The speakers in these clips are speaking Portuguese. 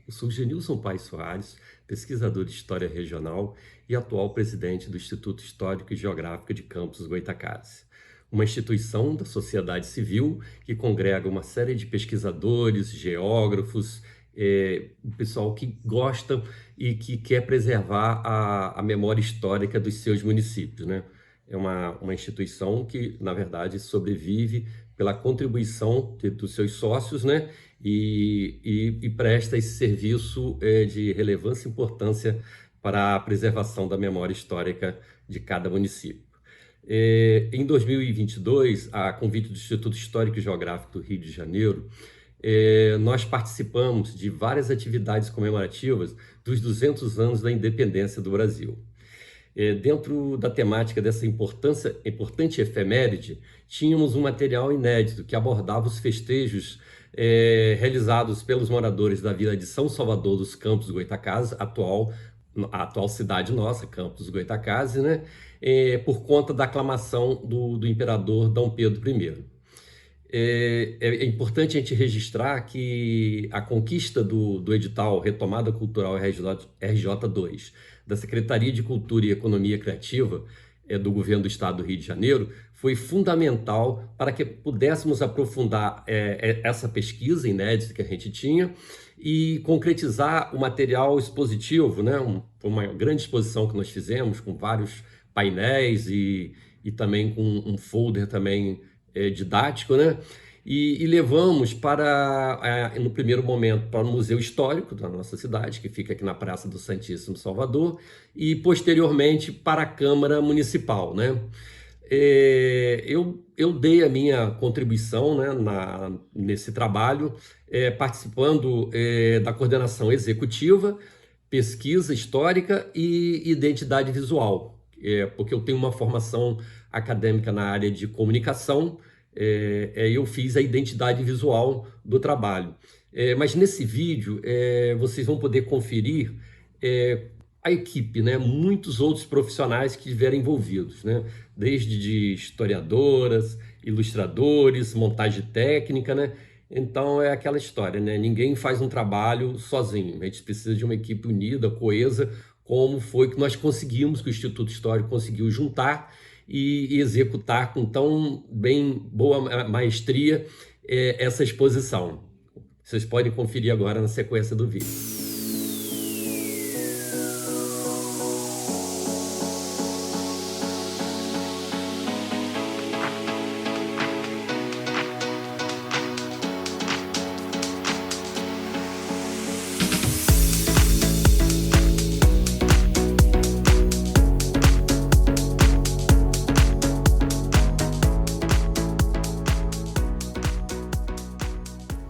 sou Genilson Paes Soares, pesquisador de História Regional e atual presidente do Instituto Histórico e Geográfico de Campos Goytacazes, uma instituição da sociedade civil que congrega uma série de pesquisadores, geógrafos, pessoal que gosta e que quer preservar a memória histórica dos seus municípios, né? É uma instituição que, na verdade, sobrevive pela contribuição dos seus sócios, né? E presta esse serviço de relevância e importância para a preservação da memória histórica de cada município. Em 2022, a convite do Instituto Histórico e Geográfico do Rio de Janeiro, nós participamos de várias atividades comemorativas dos 200 anos da independência do Brasil. Dentro da temática dessa importante efeméride, tínhamos um material inédito que abordava os festejos realizados pelos moradores da vila de São Salvador dos Campos Goytacazes, a atual cidade nossa, Campos Goytacazes, né? Por conta da aclamação do imperador Dom Pedro I. É importante a gente registrar que a conquista do edital Retomada Cultural RJ2, da Secretaria de Cultura e Economia Criativa do Governo do Estado do Rio de Janeiro, foi fundamental para que pudéssemos aprofundar essa pesquisa inédita que a gente tinha e concretizar o material expositivo, né? Uma grande exposição que nós fizemos com vários painéis e também com um folder também didático, né? E levamos no primeiro momento, para o Museu Histórico da nossa cidade, que fica aqui na Praça do Santíssimo Salvador, e posteriormente para a Câmara Municipal, né? Eu dei a minha contribuição, né, nesse trabalho, participando da coordenação executiva, pesquisa histórica e identidade visual, porque eu tenho uma formação acadêmica na área de comunicação. Eu fiz a identidade visual do trabalho. Mas nesse vídeo vocês vão poder conferir a equipe, né? Muitos outros profissionais que estiveram envolvidos, né? Desde de historiadoras, ilustradores, montagem técnica, né? Então é aquela história, né? Ninguém faz um trabalho sozinho, a gente precisa de uma equipe unida, coesa, como foi que nós conseguimos, que o Instituto Histórico conseguiu juntar e executar com tão boa maestria essa exposição. Vocês podem conferir agora na sequência do vídeo.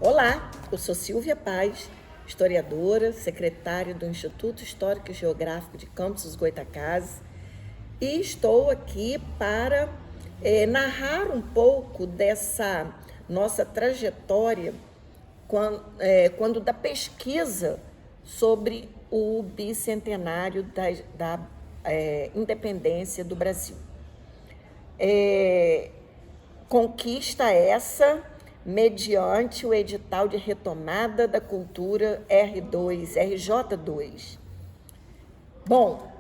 Olá, eu sou Silvia Paes, historiadora, secretária do Instituto Histórico e Geográfico de Campos dos Goytacazes, e estou aqui para narrar um pouco dessa nossa trajetória quando da pesquisa sobre o bicentenário da independência do Brasil. Conquista essa mediante o edital de retomada da cultura RJ2. Bom,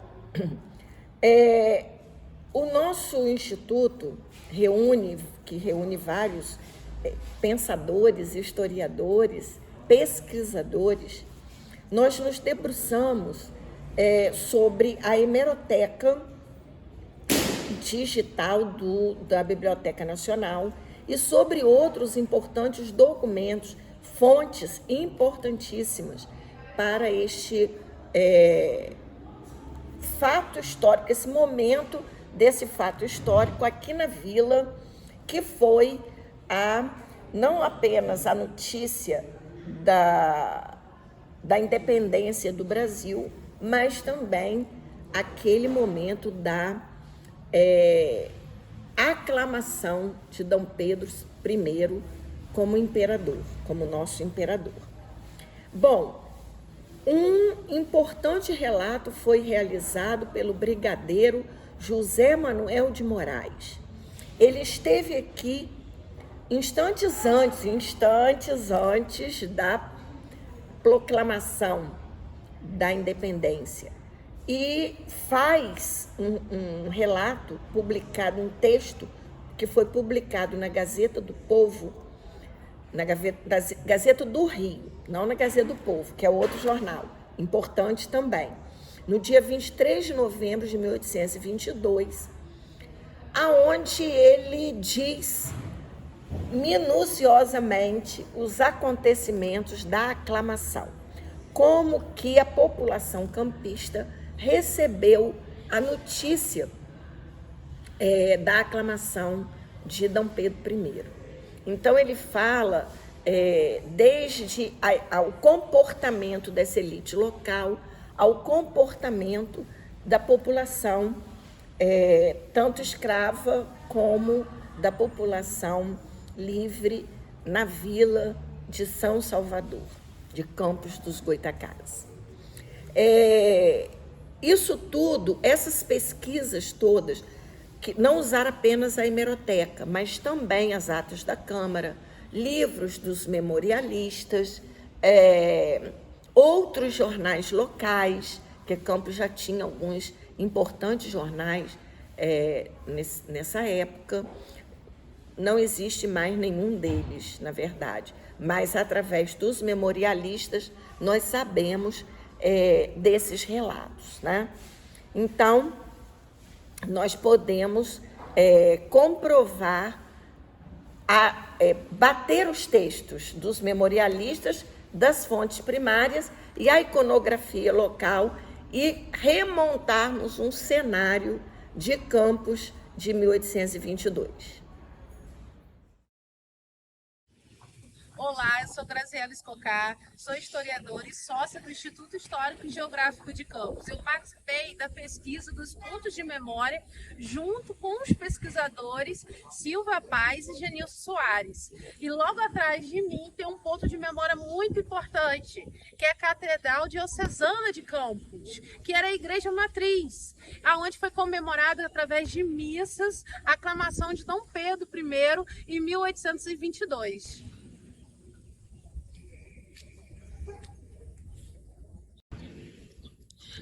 o nosso instituto que reúne vários pensadores, historiadores, pesquisadores. Nós nos debruçamos sobre a hemeroteca digital da Biblioteca Nacional e sobre outros importantes documentos, fontes importantíssimas para este fato histórico, esse momento desse fato histórico aqui na vila, que foi não apenas a notícia da independência do Brasil, mas também aquele momento da aclamação de Dom Pedro I como imperador, como nosso imperador. Bom, um importante relato foi realizado pelo brigadeiro José Manuel de Moraes. Ele esteve aqui instantes antes proclamação da independência e faz um relato publicado, um texto que foi publicado na Gazeta do Povo, na Gazeta do Rio, não na Gazeta do Povo, que é outro jornal, importante também, no dia 23 de novembro de 1822, aonde ele diz minuciosamente os acontecimentos da aclamação, como que a população campista recebeu a notícia da aclamação de Dom Pedro I. Então ele fala desde ao comportamento dessa elite local, ao comportamento da população, tanto escrava como da população livre na vila de São Salvador, de Campos dos Goytacazes. Isso tudo, essas pesquisas todas, que não usaram apenas a hemeroteca, mas também as atas da Câmara, livros dos memorialistas, outros jornais locais, que Campos já tinha alguns importantes jornais nessa época. Não existe mais nenhum deles, na verdade, mas através dos memorialistas nós sabemos desses relatos, né? Então, nós podemos comprovar, bater os textos dos memorialistas, das fontes primárias e a iconografia local e remontarmos um cenário de Campos de 1822. Olá, eu sou Graziela Escocar, sou historiadora e sócia do Instituto Histórico e Geográfico de Campos. Eu participei da pesquisa dos pontos de memória junto com os pesquisadores Silva Paz e Genilson Soares. E logo atrás de mim tem um ponto de memória muito importante, que é a Catedral Diocesana de Campos, que era a igreja matriz, aonde foi comemorada através de missas a aclamação de Dom Pedro I em 1822.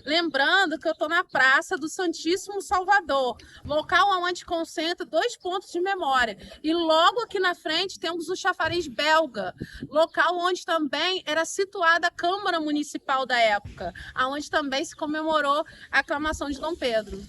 Lembrando que eu estou na Praça do Santíssimo Salvador, local onde concentra 2 pontos de memória. E logo aqui na frente temos o chafariz belga, local onde também era situada a Câmara Municipal da época, onde também se comemorou a aclamação de Dom Pedro.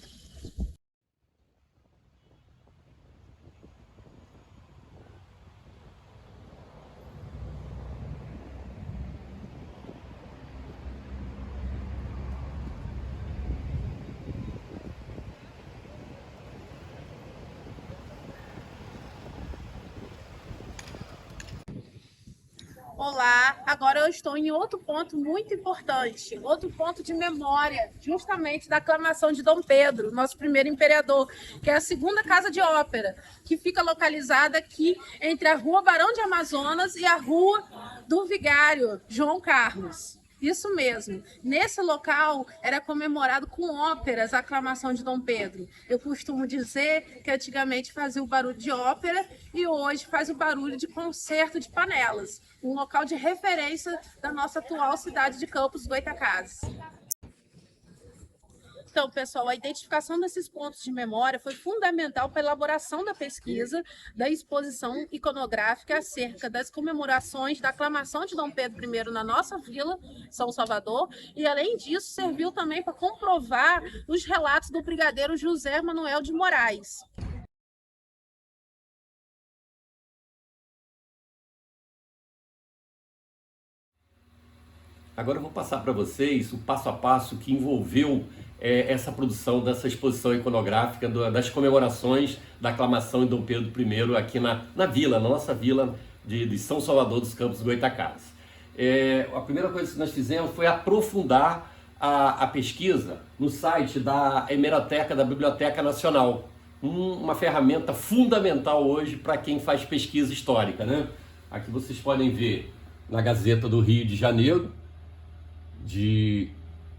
Olá, agora eu estou em outro ponto muito importante, outro ponto de memória, justamente da aclamação de Dom Pedro, nosso primeiro imperador, que é a segunda casa de ópera, que fica localizada aqui entre a Rua Barão de Amazonas e a Rua do Vigário, João Carlos. Isso mesmo, nesse local era comemorado com óperas a aclamação de Dom Pedro. Eu costumo dizer que antigamente fazia o barulho de ópera e hoje faz o barulho de concerto de panelas, um local de referência da nossa atual cidade de Campos dos Goytacazes. Então, pessoal, a identificação desses pontos de memória foi fundamental para a elaboração da pesquisa, da exposição iconográfica acerca das comemorações da aclamação de Dom Pedro I na nossa vila, São Salvador, e, além disso, serviu também para comprovar os relatos do brigadeiro José Manuel de Moraes. Agora eu vou passar para vocês o passo a passo que envolveu essa produção dessa exposição iconográfica das comemorações da aclamação de Dom Pedro I aqui na vila, na nossa vila de São Salvador dos Campos dos Goytacazes. A primeira coisa que nós fizemos foi aprofundar a pesquisa no site da Hemeroteca da Biblioteca Nacional, uma ferramenta fundamental hoje para quem faz pesquisa histórica, né? Aqui vocês podem ver na Gazeta do Rio de Janeiro, de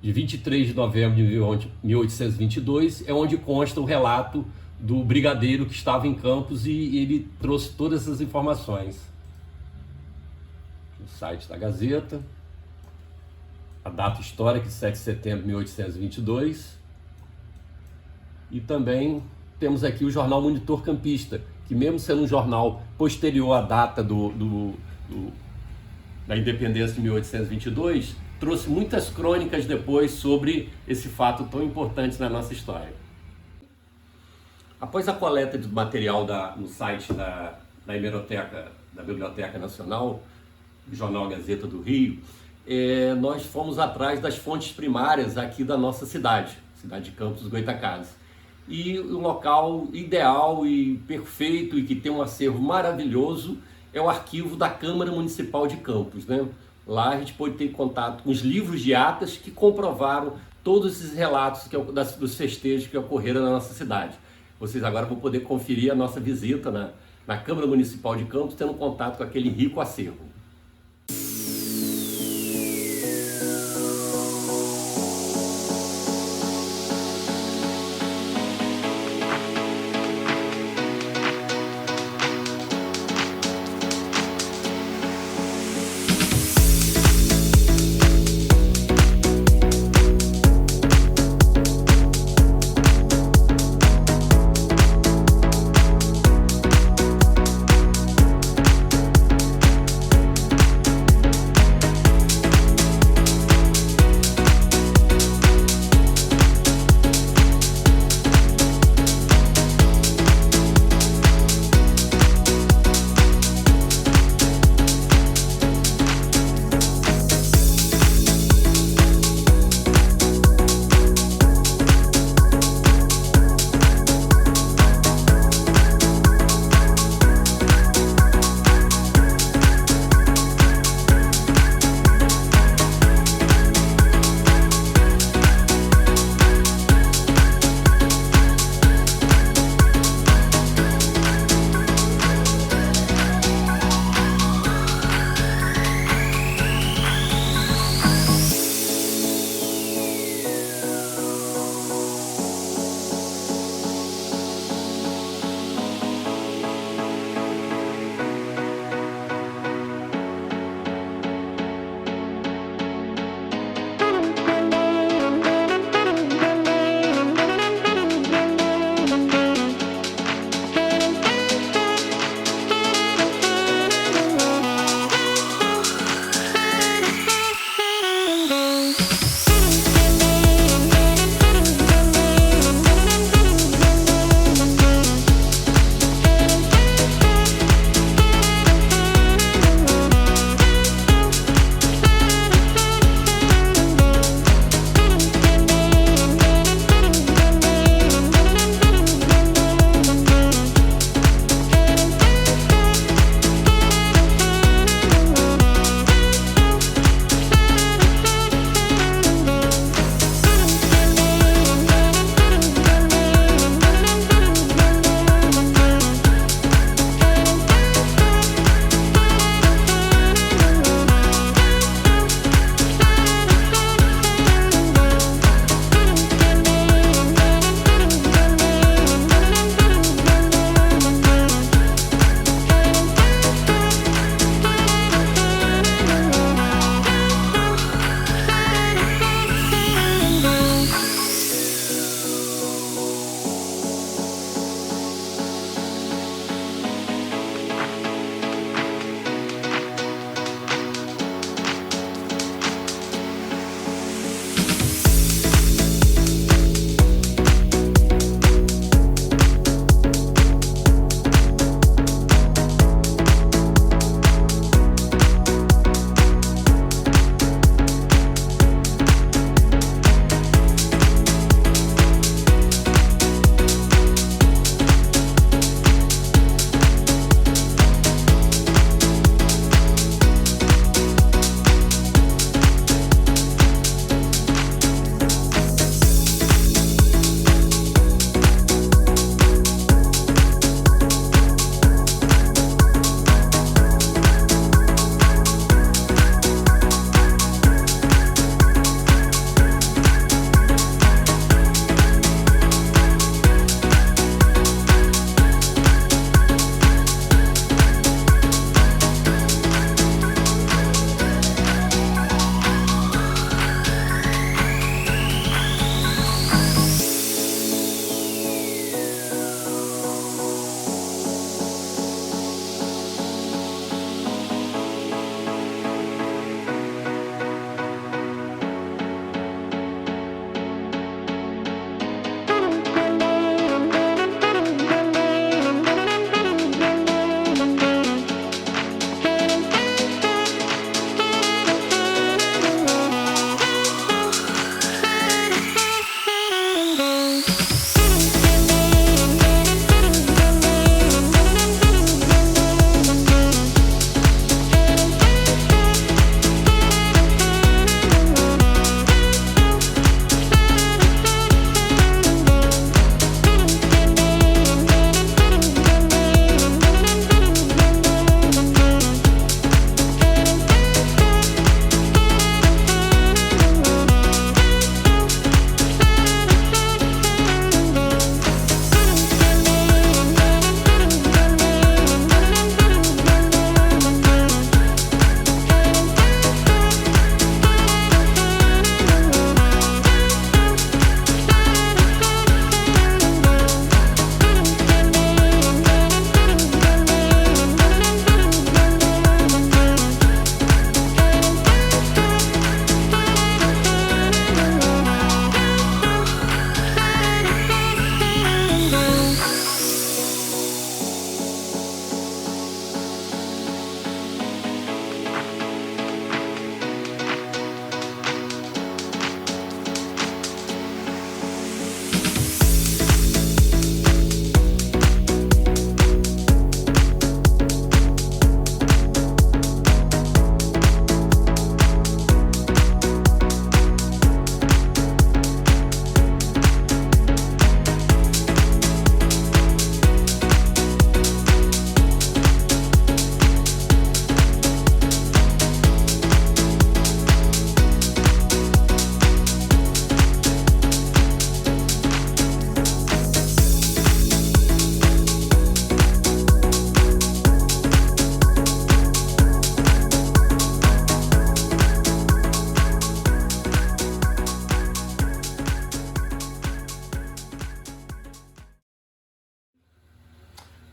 23 de novembro de 1822, é onde consta o relato do brigadeiro que estava em Campos e ele trouxe todas essas informações. O site da Gazeta. a data histórica, 7 de setembro de 1822. E também temos aqui o jornal Monitor Campista, que mesmo sendo um jornal posterior à data da independência de 1822, trouxe muitas crônicas depois sobre esse fato tão importante na nossa história. Após a coleta do material no site da hemeroteca, da Biblioteca Nacional, do jornal Gazeta do Rio, nós fomos atrás das fontes primárias aqui da nossa cidade de Campos dos Goytacazes. E o local ideal e perfeito e que tem um acervo maravilhoso é o arquivo da Câmara Municipal de Campos, né? Lá a gente pode ter contato com os livros de atas que comprovaram todos esses relatos dos festejos que ocorreram na nossa cidade. Vocês agora vão poder conferir a nossa visita na Câmara Municipal de Campos, tendo contato com aquele rico acervo.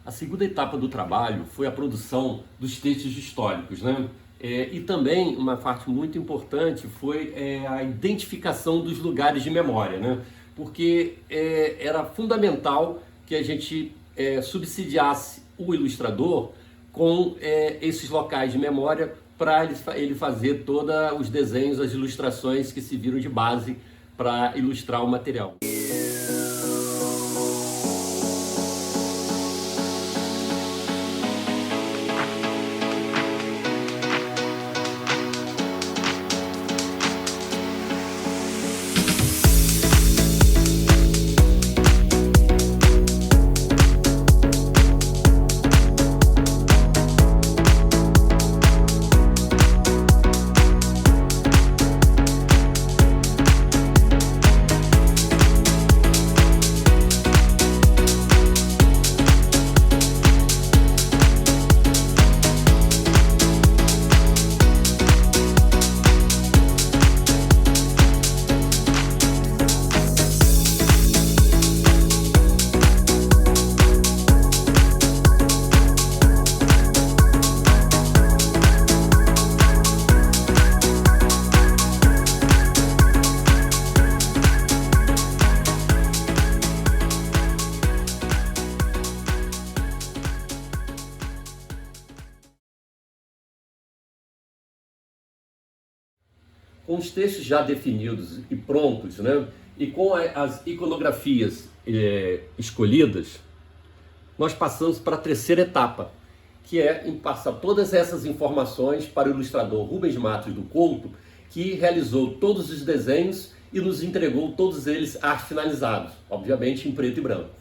A segunda etapa do trabalho foi a produção dos textos históricos, né? E também uma parte muito importante foi a identificação dos lugares de memória, né? Porque era fundamental que a gente subsidiasse o ilustrador com esses locais de memória para ele fazer todos os desenhos, as ilustrações que se viram de base para ilustrar o material. Com os textos já definidos e prontos, né? E com as iconografias escolhidas, nós passamos para a terceira etapa, que é em passar todas essas informações para o ilustrador Rubens Matos do Couto, que realizou todos os desenhos e nos entregou todos eles arte finalizados, obviamente em preto e branco.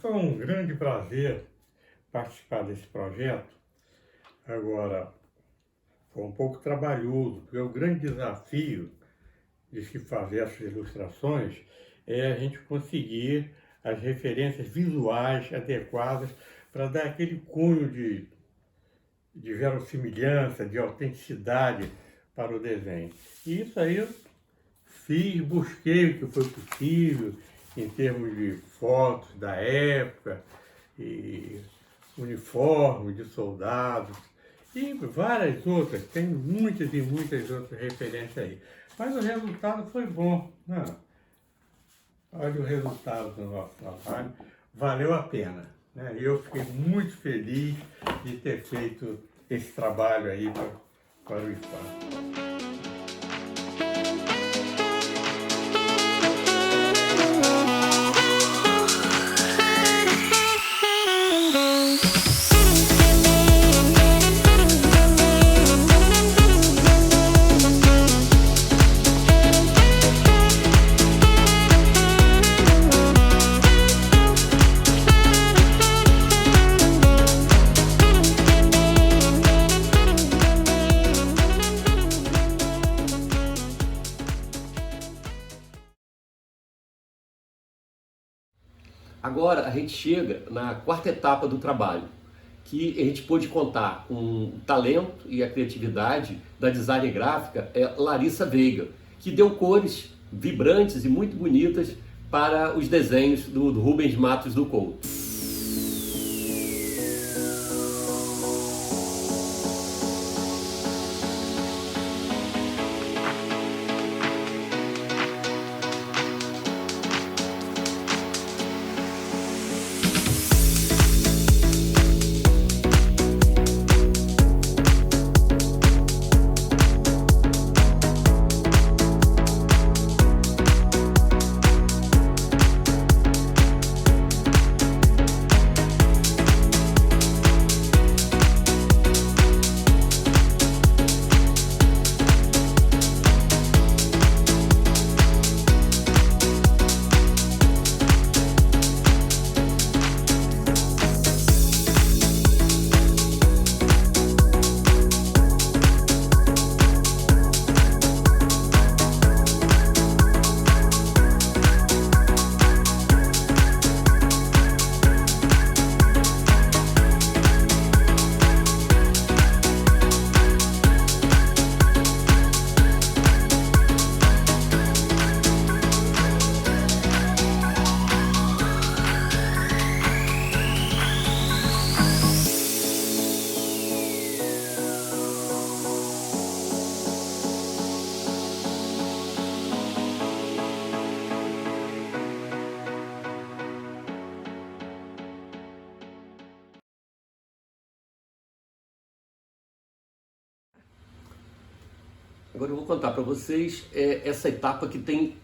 Foi um grande prazer participar desse projeto. Agora, foi um pouco trabalhoso, porque o grande desafio de se fazer essas ilustrações é a gente conseguir as referências visuais adequadas para dar aquele cunho de verossimilhança, de autenticidade para o desenho. E isso aí eu fiz, busquei o que foi possível, em termos de fotos da época, e uniforme de soldados, e várias outras, tem muitas e muitas outras referências aí. Mas o resultado foi bom, né? Olha o resultado do nosso trabalho, valeu a pena, né? Eu fiquei muito feliz de ter feito esse trabalho aí para o espaço. Agora a gente chega na quarta etapa do trabalho, que a gente pôde contar com o talento e a criatividade da designer gráfica Larissa Veiga, que deu cores vibrantes e muito bonitas para os desenhos do Rubens Matos do Couto. Agora eu vou contar para vocês essa etapa que tem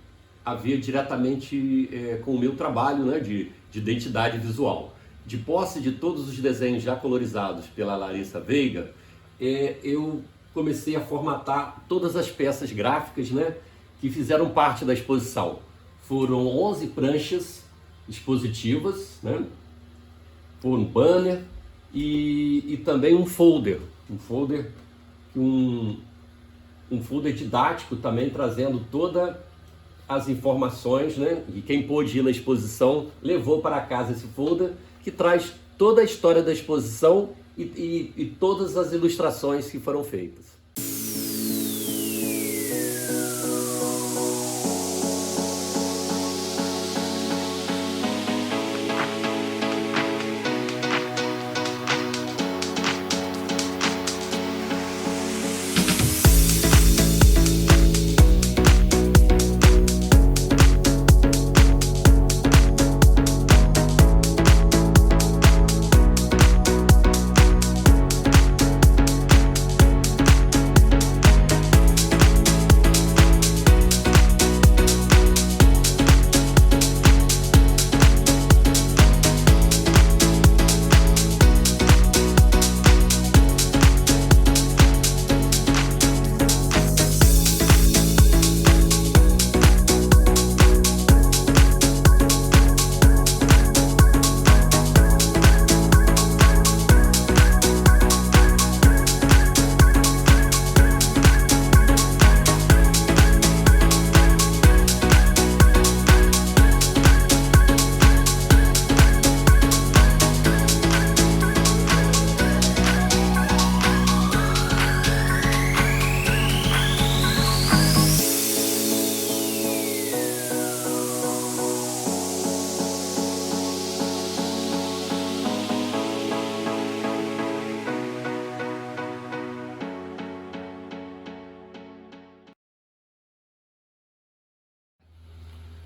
a ver diretamente com o meu trabalho, né, de identidade visual. De posse de todos os desenhos já colorizados pela Larissa Veiga, eu comecei a formatar todas as peças gráficas, né, que fizeram parte da exposição. Foram 11 pranchas expositivas, né, um banner e também um folder didático também, trazendo todas as informações, né? E quem pôde ir na exposição levou para casa esse folder que traz toda a história da exposição e todas as ilustrações que foram feitas.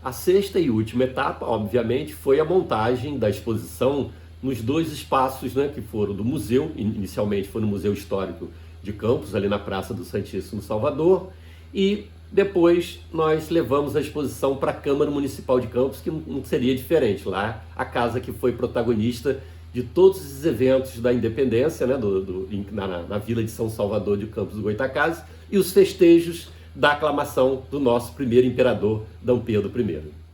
A sexta e última etapa, obviamente, foi a montagem da exposição nos dois espaços, né, que foram do museu. Inicialmente foi no Museu Histórico de Campos, ali na Praça do Santíssimo Salvador, e depois nós levamos a exposição para a Câmara Municipal de Campos, que não seria diferente, lá a casa que foi protagonista de todos os eventos da independência, né, na Vila de São Salvador de Campos do Goytacazes, e os festejos da aclamação do nosso primeiro imperador, Dom Pedro I.